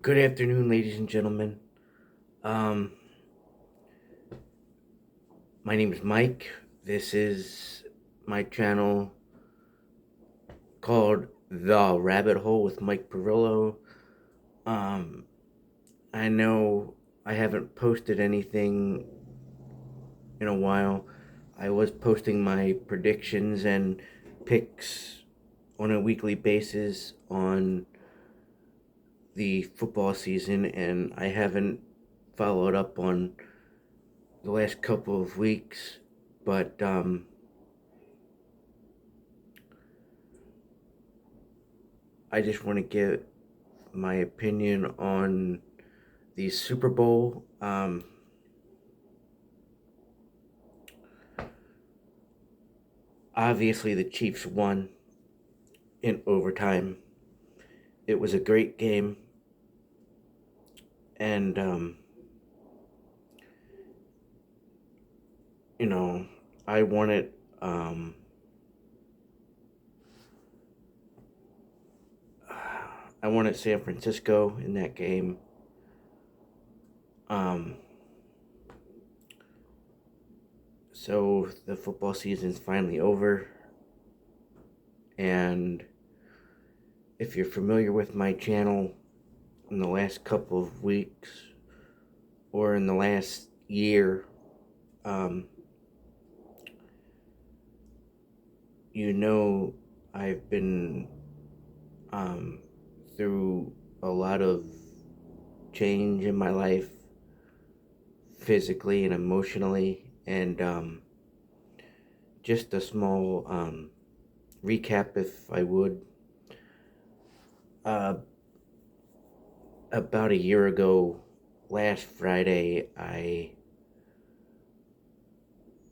Good afternoon, ladies and gentlemen. Um, my name is Mike. This is my channel called The Rabbit Hole with Mike Perillo. Um, I know I haven't posted anything in a while. I was posting my predictions and picks on a weekly basis on the football season, and I haven't followed up on the last couple of weeks, but I just want to give my opinion on the Super Bowl. Obviously, the Chiefs won in overtime. It was a great game, and you know, I wanted I wanted San Francisco in that game. Um, so the football season's finally over, and if you're familiar with my channel, in the last couple of weeks or in the last year, um, you know, I've been um, through a lot of change in my life, physically and emotionally, and just a small recap, if I would. Uh, about a year ago, last Friday, I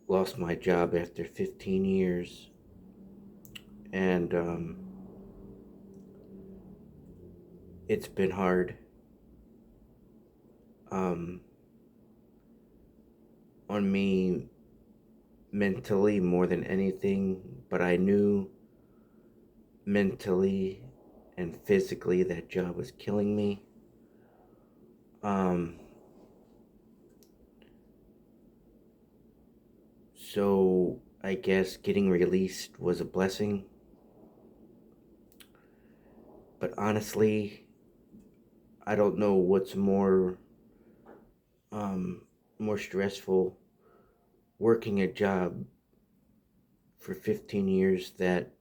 lost my job after 15 years, and it's been hard. Um, on me mentally more than anything, but I knew mentally and physically that job was killing me. Um, so I guess getting released was a blessing, but honestly, I don't know what's um, more stressful, working a job for 15 years that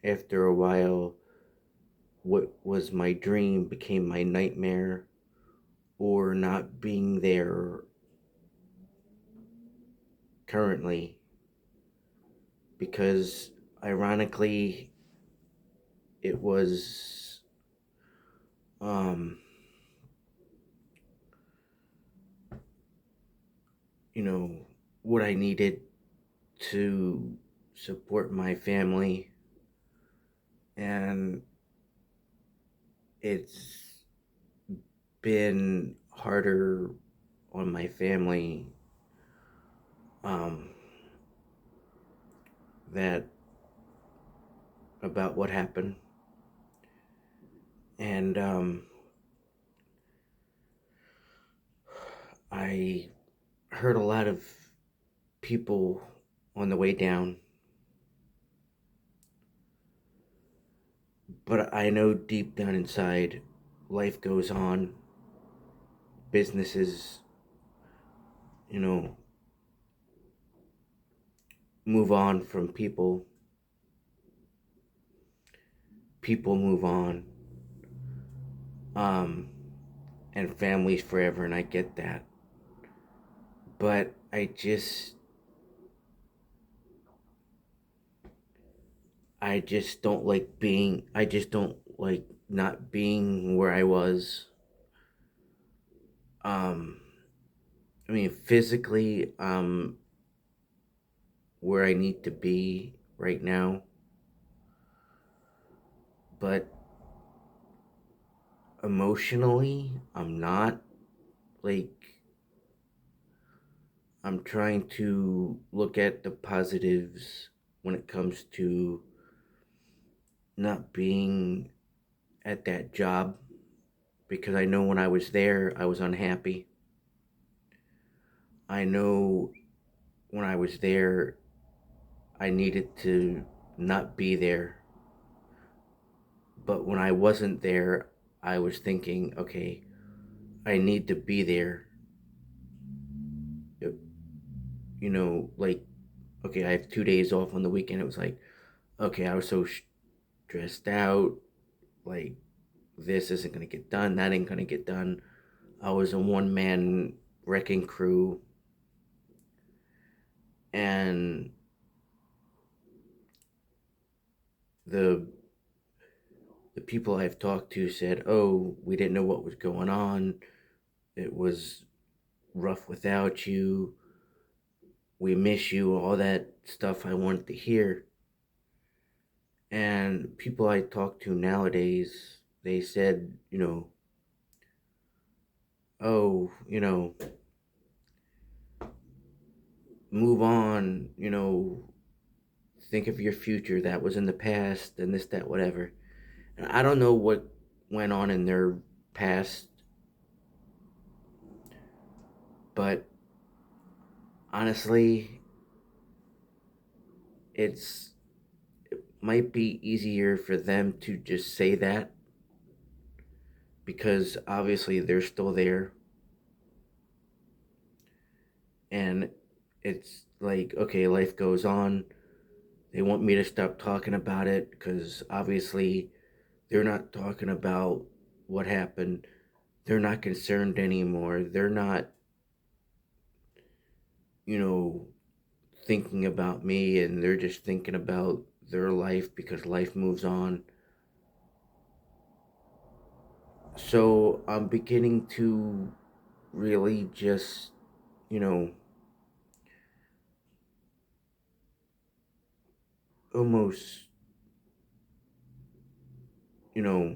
after a while what was my dream became my nightmare, or not being there currently, because ironically it was um you know what I needed to support my family, and it's been harder on my family, um that about what happened, and I heard a lot of people on the way down, but I know deep down inside life goes on. Businesses, you know, move on from people. People move on. Um, and families forever, and I get that. But I just don't like I just don't like not being where I was. Um, I mean, physically, where I need to be right now, but emotionally, I'm not. Like, I'm trying to look at the positives when it comes to not being at that job, because I know when I was there, I was unhappy. I know when I was there, I needed to not be there. But when I wasn't there, I was thinking, okay, I need to be there. Like, okay, I have 2 days off on the weekend. It was like, okay, I was so stressed out. Like, this isn't going to get done. That ain't going to get done. I was a one man wrecking crew. And the the people I've talked to said, "Oh, we didn't know what was going on. It was rough without you. We miss you." All that stuff I wanted to hear. And people I talk to nowadays, they said, "Oh, move on. Think of your future. That was in the past, and this, that, whatever." And I don't know what went on in their past, but honestly, it's might be easier for them to just say that because obviously they're still there, and it's like, okay, life goes on. They want me to stop talking about it because obviously they're not talking about what happened. They're not concerned anymore. They're not, you know, thinking about me, and they're just thinking about their life because life moves on. So I'm beginning to really just, you know, almost, you know,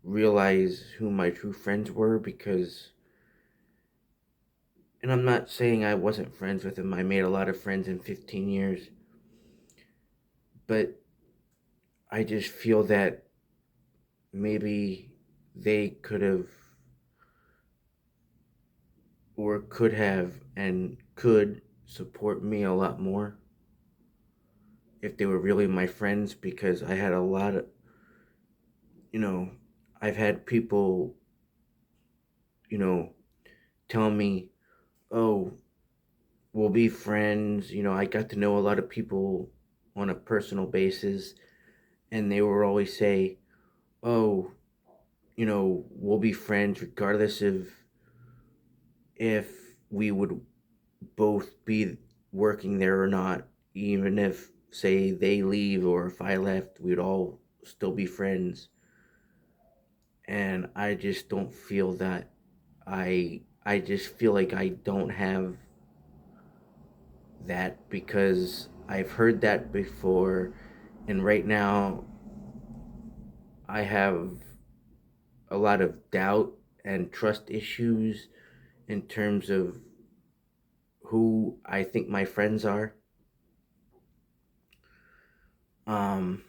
realize who my true friends were because, and I'm not saying I wasn't friends with them. I made a lot of friends in 15 years, but I just feel that maybe they could have or could have and could support me a lot more if they were really my friends because I had a lot of, you know, I've had people, you know, tell me, "Oh, we'll be friends." I got to know a lot of people on a personal basis, and they will always say, "Oh, we'll be friends regardless of if we would both be working there or not. Even if, say, they leave or if I left, we'd all still be friends." And I just don't feel that. I just feel like I don't have that because I've heard that before, and right now I have a lot of doubt and trust issues in terms of who I think my friends are. Um,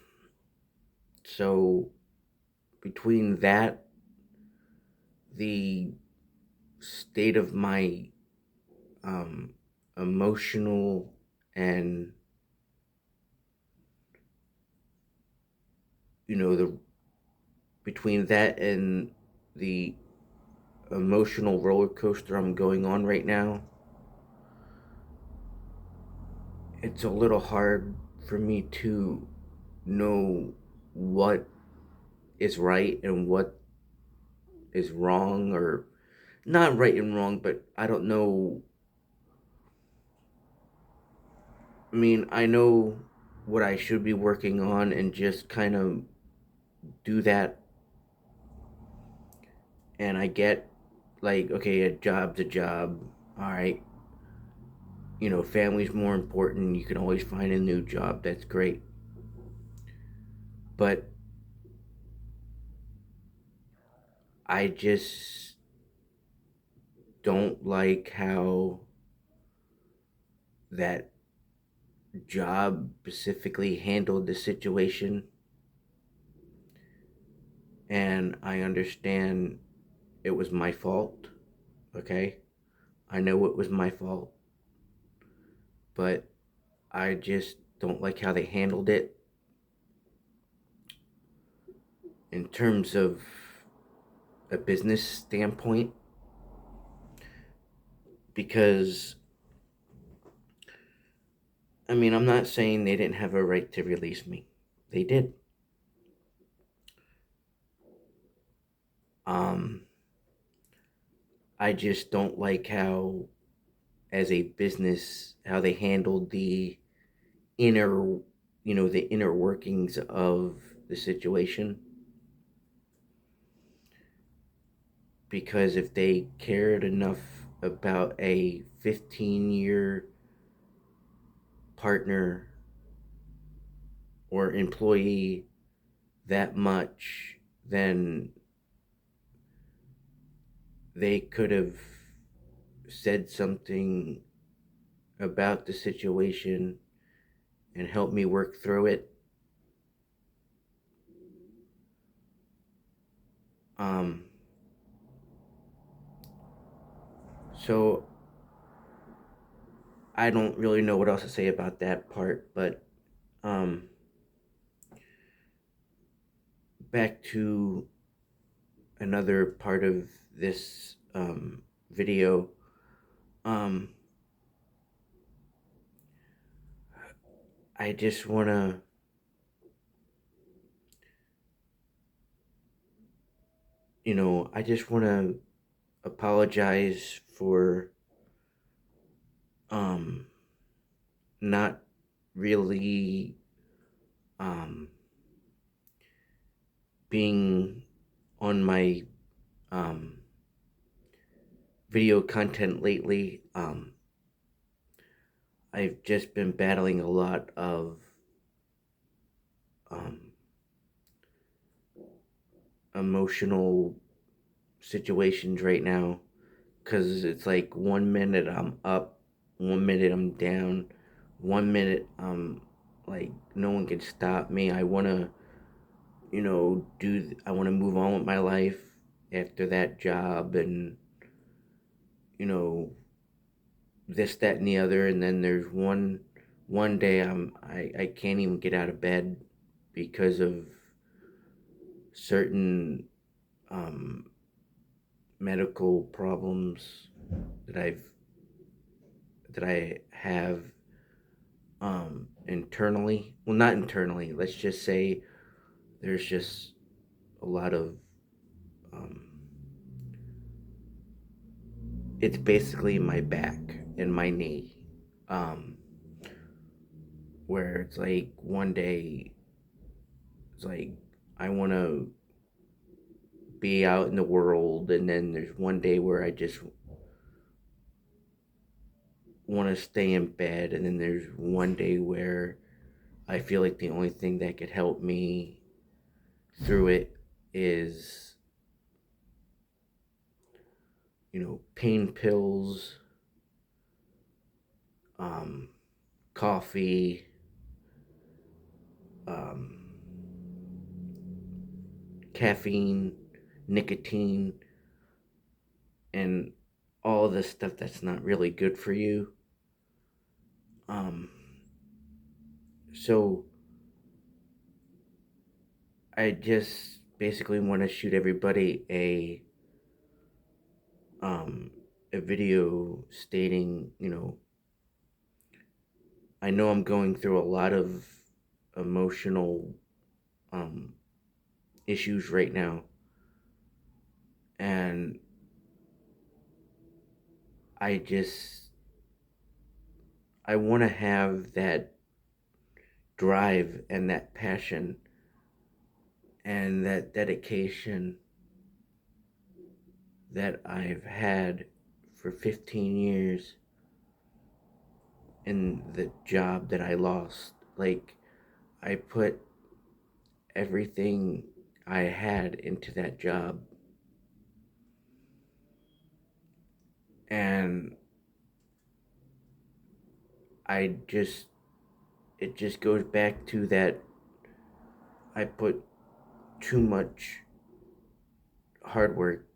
so between that, the state of my um, emotional and the between that and the emotional roller coaster I'm going on right now, it's a little hard for me to know what is right and what is wrong, or not right and wrong, but I don't know. I mean, I know what I should be working on and just kind of do that. And I get like, okay, a job's a job. All right. Family's more important. You can always find a new job. That's great. But I just don't like how that job specifically handled the situation. and I understand it was my fault, okay? I know it was my fault, but I just don't like how they handled it in terms of a business standpoint, because I mean, I'm not saying they didn't have a right to release me. They did. Um, I just don't like how, as a business, how they handled the inner, the inner workings of the situation. Because if they cared enough about a 15-year partner or employee that much, then they could have said something about the situation and helped me work through it. Um, so I don't really know what else to say about that part, but um, back to another part of this video. Um, I just want to, I just want to apologize for um, not really um, being on my um, video content lately. I've just been battling a lot of um, emotional situations right now, because it's like 1 minute I'm up, 1 minute I'm down, 1 minute I'm like no one can stop me. I want to, I want to move on with my life after that job, and you know this, that, and the other. And then there's one day I can't even get out of bed because of certain um, medical problems that I have internally. Well, not internally. Let's just say there's just a lot of um, it's basically my back and my knee, um, where it's like one day it's like I want to be out in the world, and then there's one day where I just want to stay in bed, and then there's one day where I feel like the only thing that could help me through it is, pain pills, um, coffee, um, caffeine, nicotine, and all this stuff that's not really good for you. Um, so I just basically want to shoot everybody um, a video stating, I know I'm going through a lot of emotional um, issues right now, and I just I want to have that drive and that passion and that dedication that I've had for 15 years in the job that I lost. Like, I put everything I had into that job, and I just it goes back to that I put too much hard work,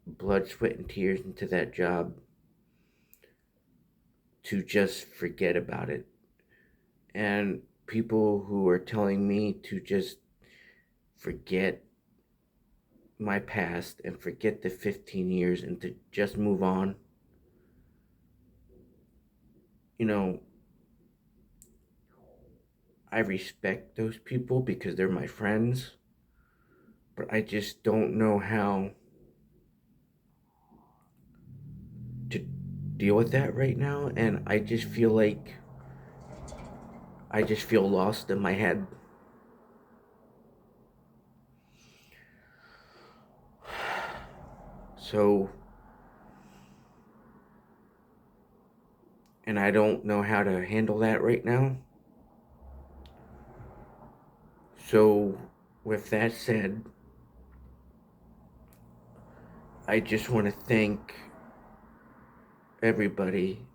blood, sweat, and tears into that job to just forget about it. And people who are telling me to just forget my past and forget the 15 years and to just move on, you know, I respect those people because they're my friends, but I just don't know how to deal with that right now. And I just feel like I just feel lost in my head. So, and I don't know how to handle that right now. So, with that said, I just want to thank everybody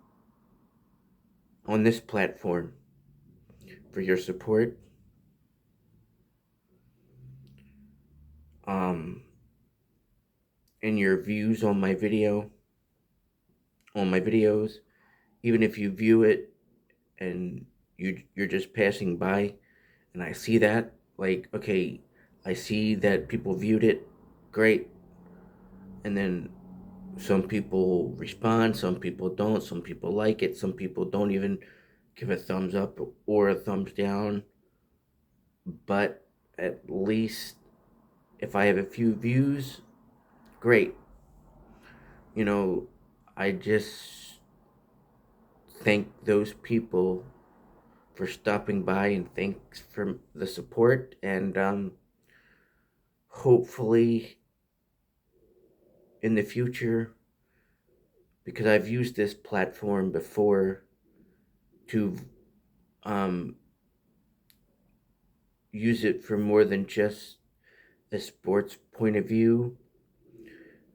on this platform for your support, um, and your views on my videos. Even if you view it and you're just passing by, and I see that, like, okay, I see that people viewed it, great, and then some people respond, some people don't, some people like it, some people don't even give a thumbs up or a thumbs down. But at least if I have a few views, great. You know, I just thank those people for stopping by and thanks for the support. And hopefully in the future, because I've used this platform before to um, use it for more than just a sports point of view,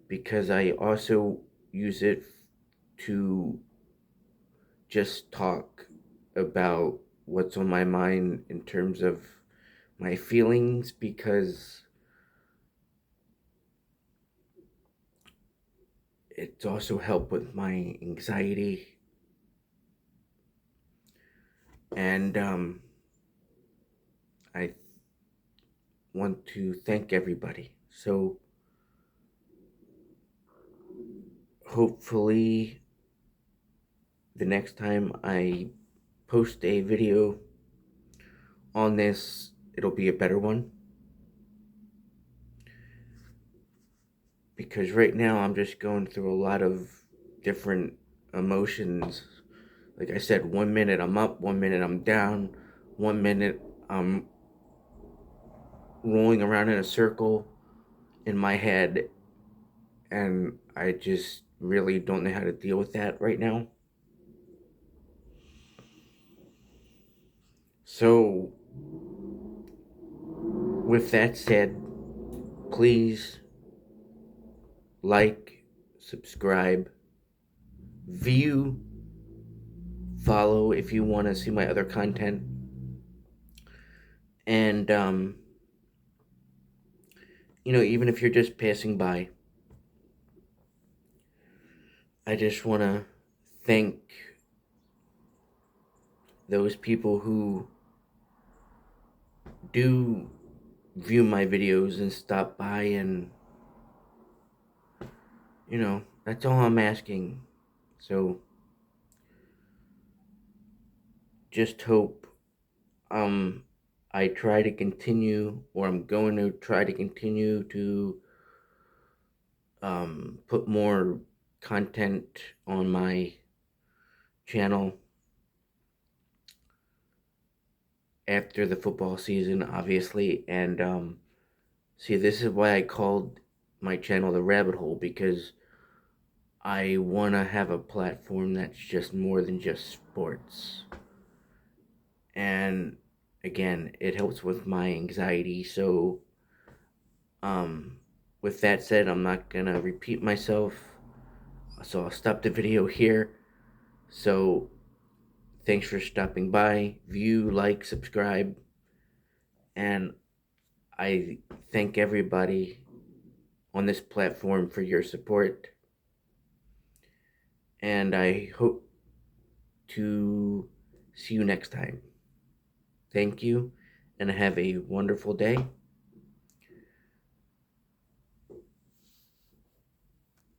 because I also use it to just talk about what's on my mind in terms of my feelings, because it's also helped with my anxiety. And I want to thank everybody. So hopefully the next time I post a video on this, it'll be a better one. Because right now I'm just going through a lot of different emotions. Like I said, 1 minute I'm up, 1 minute I'm down, 1 minute I'm rolling around in a circle in my head, and I just really don't know how to deal with that right now. So, with that said, please like, subscribe, view, follow if you want to see my other content. And, even if you're just passing by, I just want to thank those people who do view my videos and stop by, and that's all I'm asking. So just hope I try to continue, or I'm going to try to continue to put more content on my channel after the football season, obviously. And see, this is why I called my channel The Rabbit Hole, because I want to have a platform that's just more than just sports. And again, it helps with my anxiety. So, um, with that said, I'm not gonna repeat myself. So I'll stop the video here. So, thanks for stopping by. View, like, subscribe, and I thank everybody on this platform for your support. And I hope to see you next time. Thank you, and have a wonderful day.